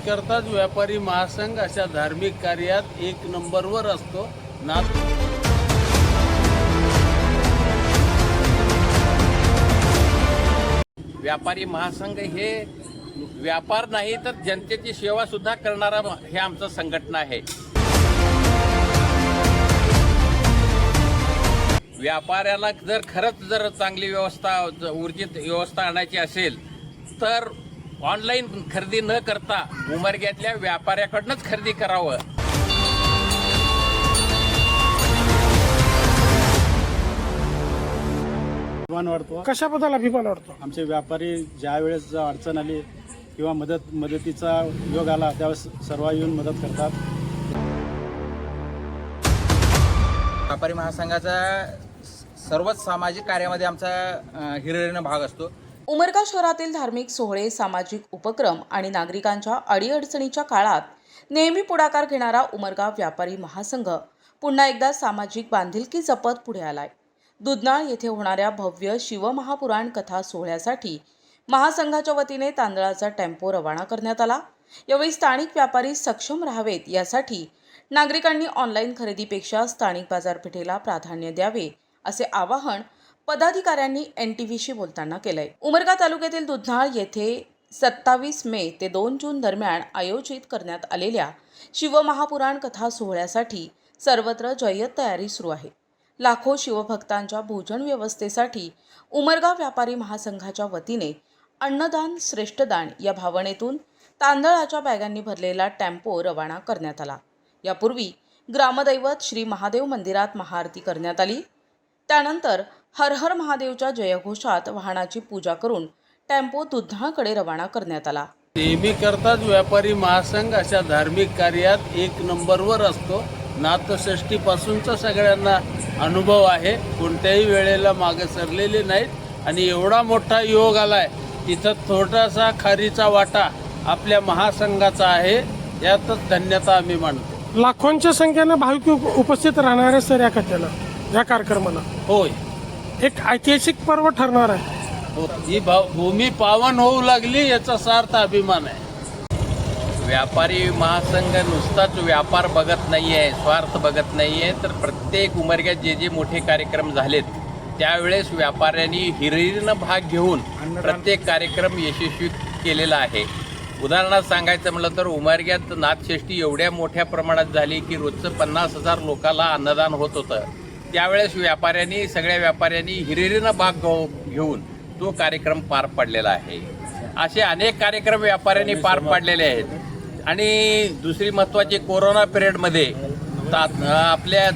नेहमीकरताच व्यापारी महासंघ अशा धार्मिक कार्यात एक नंबरवर असतो ना. व्यापारी महासंघ हे व्यापार नाही तर जनतेची सेवा सुद्धा करणारा हे आमचं संघटना आहे. व्यापाऱ्याला जर खरंच चांगली व्यवस्था ऊर्जित व्यवस्था आणायची असेल तर ऑनलाईन खरेदी न करता उमरग्यातल्या व्यापाऱ्याकडूनच खरेदी करावं. अभिमान वाटतो. कशाबद्दल अभिमान वाटतो? आमचे व्यापारी ज्या वेळेस अडचण आली किंवा मदतीचा योग आला त्यावेळेस सर्व येऊन मदत करतात. व्यापारी महासंघाचा सर्वच सामाजिक कार्यामध्ये आमचा हिरिरीनं भाग असतो. उमरगा शहरातील धार्मिक सोहळे, सामाजिक उपक्रम आणि नागरिकांच्या अडीअडचणीच्या काळात नेहमी पुढाकार घेणारा उमरगा व्यापारी महासंघ पुन्हा एकदा सामाजिक बांधिलकी जपत पुढे आलाय. दुधनाळ येथे होणाऱ्या भव्य शिवमहापुराण कथा सोहळ्यासाठी महासंघाच्या वतीने तांदळाचा टेम्पो रवाना करण्यात आला. यावेळी स्थानिक व्यापारी सक्षम राहावेत यासाठी नागरिकांनी ऑनलाईन खरेदीपेक्षा स्थानिक बाजारपेठेला प्राधान्य द्यावे असे आवाहन पदाधिकाऱ्यांनी NTVशी बोलताना केलंय. उमरगा तालुक्यातील दुधनाळ येथे 27 मे ते 2 जून दरम्यान आयोजित करण्यात आलेल्या शिवमहापुराण कथा सोहळ्यासाठी सर्वत्र जय्यत तयारी सुरू आहे. लाखो शिवभक्तांच्या भोजन व्यवस्थेसाठी उमरगा व्यापारी महासंघाच्या वतीने अन्नदान श्रेष्ठदान या भावनेतून तांदळाच्या बॅगांनी भरलेला टेम्पो रवाना करण्यात आला. यापूर्वी ग्रामदैवत श्री महादेव मंदिरात महाआरती करण्यात आली. त्यानंतर हर हर महादेवच्या जयघोषात वाहनाची पूजा करून टेम्पो दुधनाळकडे रवाना करण्यात आला. नेहमीकरताच व्यापारी महासंघ अशा धार्मिक कार्यात एक नंबरवर असतो. नाथषष्टीपासूनचा सगळ्यांना अनुभव आहे. कोणत्याही वेळेला मागे सरलेले नाहीत आणि एवढा मोठा योग आलाय तिथं छोटासा खारीचा वाटा आपल्या महासंघाचा आहे. यातच धन्यता आम्ही मानतो. लाखोंच्या संख्येनं भाविक उपस्थित राहणार आहे सर या कथेला, या कार्यक्रमाला. होय, एक ऐतिहासिक पर्व ठरणार आहे. ही भूमी पावन होऊ लागली याचा सार्थ अभिमान आहे. व्यापारी महासंघ नुसताच व्यापार बघत नाहीये, स्वार्थ बघत नाहीये, तर प्रत्येक उमरग्यात जे मोठे कार्यक्रम झालेत त्यावेळेस व्यापाऱ्यांनी हिरिरीनं भाग घेऊन प्रत्येक कार्यक्रम यशस्वी केलेला आहे. उदाहरणार्थ सांगायचं म्हटलं तर उमरग्यात नाथषष्ठी एवढ्या मोठ्या प्रमाणात झाली की रोजचं 50,000 लोकांना अन्नदान होत होतं. त्यावेळेस सगळ्या व्यापाऱ्यांनी हिरिरीनं भाग घेऊन तो कार्यक्रम पार पाडलेला आहे. असे अनेक कार्यक्रम व्यापाऱ्यांनी पार पाडलेले आहेत. आणि दुसरी महत्त्वाची, कोरोना पिरियडमध्ये आपल्या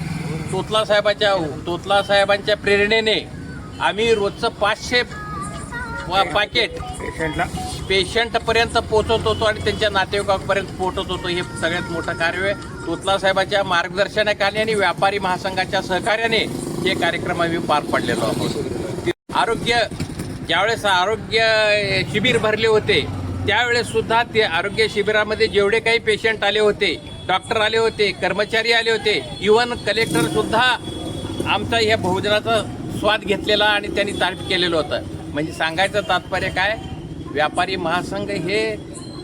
तोतला साहेबांच्या प्रेरणेने आम्ही रोजचं 500 पाकिट पेशंटपर्यंत पोहोचत होतो आणि त्यांच्या नातेवाईकांपर्यंत पोहोचत होतो. हे सगळ्यात मोठं कार्य तोतला साहेबांच्या मार्गदर्शनाखाली आणि व्यापारी महासंघाच्या सहकार्याने हे कार्यक्रम आम्ही पार पाडलेलो आहोत. ज्यावेळेस आरोग्य शिबिर भरले होते त्यावेळेस सुद्धा ते आरोग्य शिबिरामध्ये जेवढे काही पेशंट आले होते, डॉक्टर आले होते, कर्मचारी आले होते, इव्हन कलेक्टर सुद्धा आमचा ह्या भोजनाचा स्वाद घेतलेला आणि त्यांनी तारीफ केलेलं होतं. म्हणजे सांगायचं तात्पर्य काय, व्यापारी महासंघ हे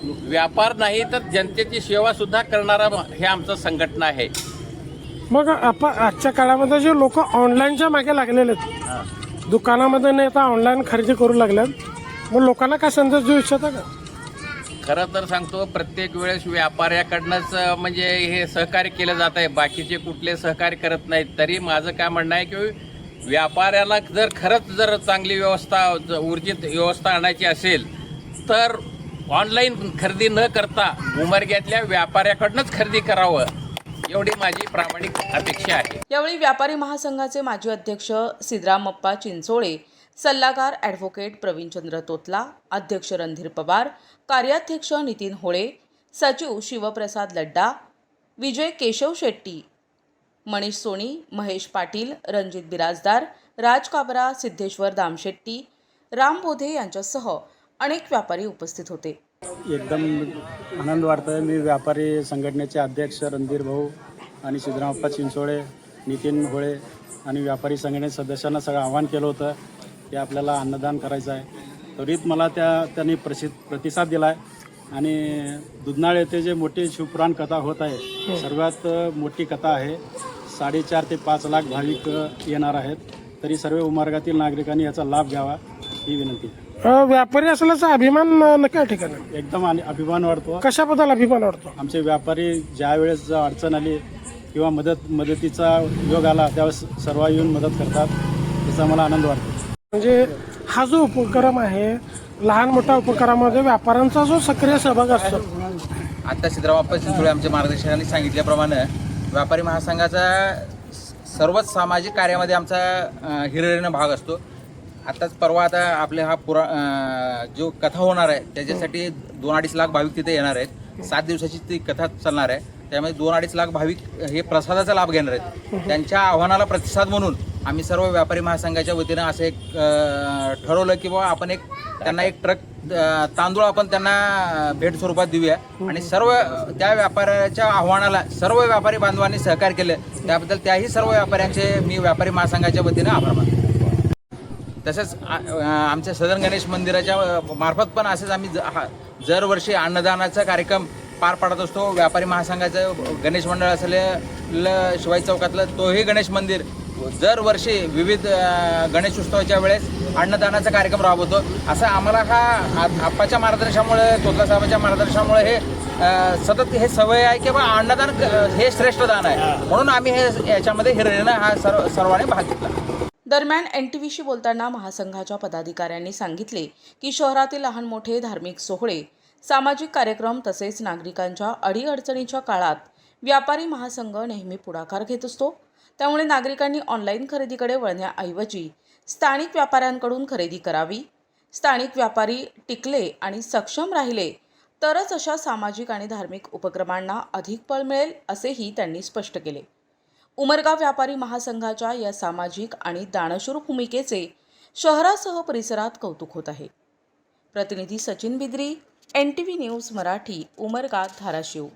व्यापार नाही तर जनतेची सेवा सुद्धा करणारा हे आमचं संघटना आहे. मग आपण आजच्या काळामध्ये जे लोक ऑनलाईनच्या मागे लागलेले आहेत, दुकानामध्ये नाही आता ऑनलाईन खरेदी करू लागल्यात, मग लोकांना काय संदेश देऊ इच्छिता का? खरं तर सांगतो, प्रत्येक वेळेस व्यापाऱ्याकडनंच म्हणजे हे सहकार्य केलं जात आहे, बाकीचे कुठले सहकार्य करत नाहीत. तरी माझं काय म्हणणं आहे की व्यापाऱ्याला जर खरंच चांगली व्यवस्था ऊर्जित व्यवस्था आणायची असेल तर ऑनलाईन खरेदी न करता उमरग्यातल्या व्यापाऱ्याकडूनच खरेदी करावं, एवढी माझी प्रामाणिक अपेक्षा आहे. यावेळी व्यापारी महासंघाचे माजी अध्यक्ष सिद्धरामप्पा चिंचोळे, सल्लागार ॲडव्होकेट प्रवीणचंद्र तोतला, अध्यक्ष रणधीर पवार, कार्याध्यक्ष नितीन होळे, सचिव शिवप्रसाद लड्डा, विजय केशव शेट्टी, मनीष सोनी, महेश पाटील, रणजित बिराजदार, राज काबरा, सिद्धेश्वर दामशेट्टी, राम बोधे यांच्यासह अनेक व्यापारी उपस्थित होते. एकदम आनंद वाटतोय. मी व्यापारी संघटनेचे अध्यक्ष रणधीर भाऊ आणि सिद्धरामप्पा चिंचोळे, नितीन होळे आणि व्यापारी संघटनेच्या सदस्यांना सगळं आवाहन केलं होतं की आपल्याला अन्नदान करायचं आहे. त्वरित मला त्यांनी प्रतिसाद दिला आहे आणि दुधनाळ येथे जे मोठी शिवपुराण कथा होत आहे, सर्वात मोठी कथा आहे. 4.5 ते 5 लाख भाविक येणार आहेत. तरी सर्व उमरगातील नागरिकांनी याचा लाभ घ्यावा ही विनंती आहे. व्यापारी असल्याचा अभिमान नका ठिकाणी एकदम अभिमान वाटतो. कशाबद्दल अभिमान वाटतो? आमचे व्यापारी ज्या वेळेस अडचण आली किंवा मदतीचा योग आला त्यावेळेस सर्व येऊन मदत करतात. त्याचा मला आनंद वाटतो. म्हणजे हा जो उपक्रम आहे, लहान मोठ्या उपक्रमामध्ये व्यापाऱ्यांचा जो सक्रिय सहभाग असतो. आता सिद्धरामप्पा चिंचोळे आमच्या मार्गदर्शकांनी सांगितल्याप्रमाणे व्यापारी महासंघाचा सर्वच सामाजिक कार्यामध्ये आमचा हिरिरीनं भाग असतो. आताच परवा आता आपले हा जो कथा होणार आहे त्याच्यासाठी 2-2.5 लाख भाविक तिथे येणार आहेत. 7 दिवसाची ती कथा चालणार आहे. त्यामुळे 2-2.5 लाख भाविक हे प्रसादाचा लाभ घेणार आहेत. त्यांच्या आव्हानाला प्रतिसाद म्हणून आम्ही सर्व व्यापारी महासंघाच्या वतीनं असं एक ठरवलं की बाबा आपण त्यांना एक ट्रक तांदूळ आपण त्यांना भेट स्वरूपात देऊया. आणि सर्व त्या व्यापाऱ्याच्या आव्हानाला सर्व व्यापारी बांधवांनी सहकार्य केलं त्याबद्दल त्याही सर्व व्यापाऱ्यांचे मी व्यापारी महासंघाच्या वतीनं आभार मानतो. तसंच आमच्या सदन गणेश मंदिराच्या मार्फत पण असंच आम्ही दरवर्षी अन्नदानाचा कार्यक्रम पार पाडत असतो. व्यापारी महासंघाचं गणेश मंडळ असलेलं शिवाजी चौकातलं तोही गणेश मंदिर दरवर्षी विविध गणेश उत्सवाच्या वेळेस अन्नदानाचा कार्यक्रम राबवतो. असं आम्हाला हा आप्पाच्या मार्गदर्शनामुळे, तोतला साहेबांच्या मार्गदर्शनामुळे हे सतत हे सवय आहे की बा अन्नदान हे श्रेष्ठ दान आहे. म्हणून आम्ही याच्यामध्ये हिरिरीनं हा सर्वांनी भाग घेतला. दरम्यान NTVशी बोलताना महासंघाच्या पदाधिकाऱ्यांनी सांगितले की शहरातील लहान मोठे धार्मिक सोहळे, सामाजिक कार्यक्रम तसेच नागरिकांच्या अडीअडचणीच्या काळात व्यापारी महासंघ नेहमी पुढाकार घेत असतो. त्यामुळे नागरिकांनी ऑनलाईन खरेदीकडे वळण्याऐवजी स्थानिक व्यापाऱ्यांकडून खरेदी करावी. स्थानिक व्यापारी टिकले आणि सक्षम राहिले तरच अशा सामाजिक आणि धार्मिक उपक्रमांना अधिक बळ मिळेल असेही त्यांनी स्पष्ट केले. उमरगा व्यापारी महासंघाच्या या सामाजिक आणि दानशूर भूमिकेचे शहरासह परिसरात कौतुक होत आहे. प्रतिनिधी सचिन बिद्री, NTV न्यूज मराठी, उमरगा, धाराशिव.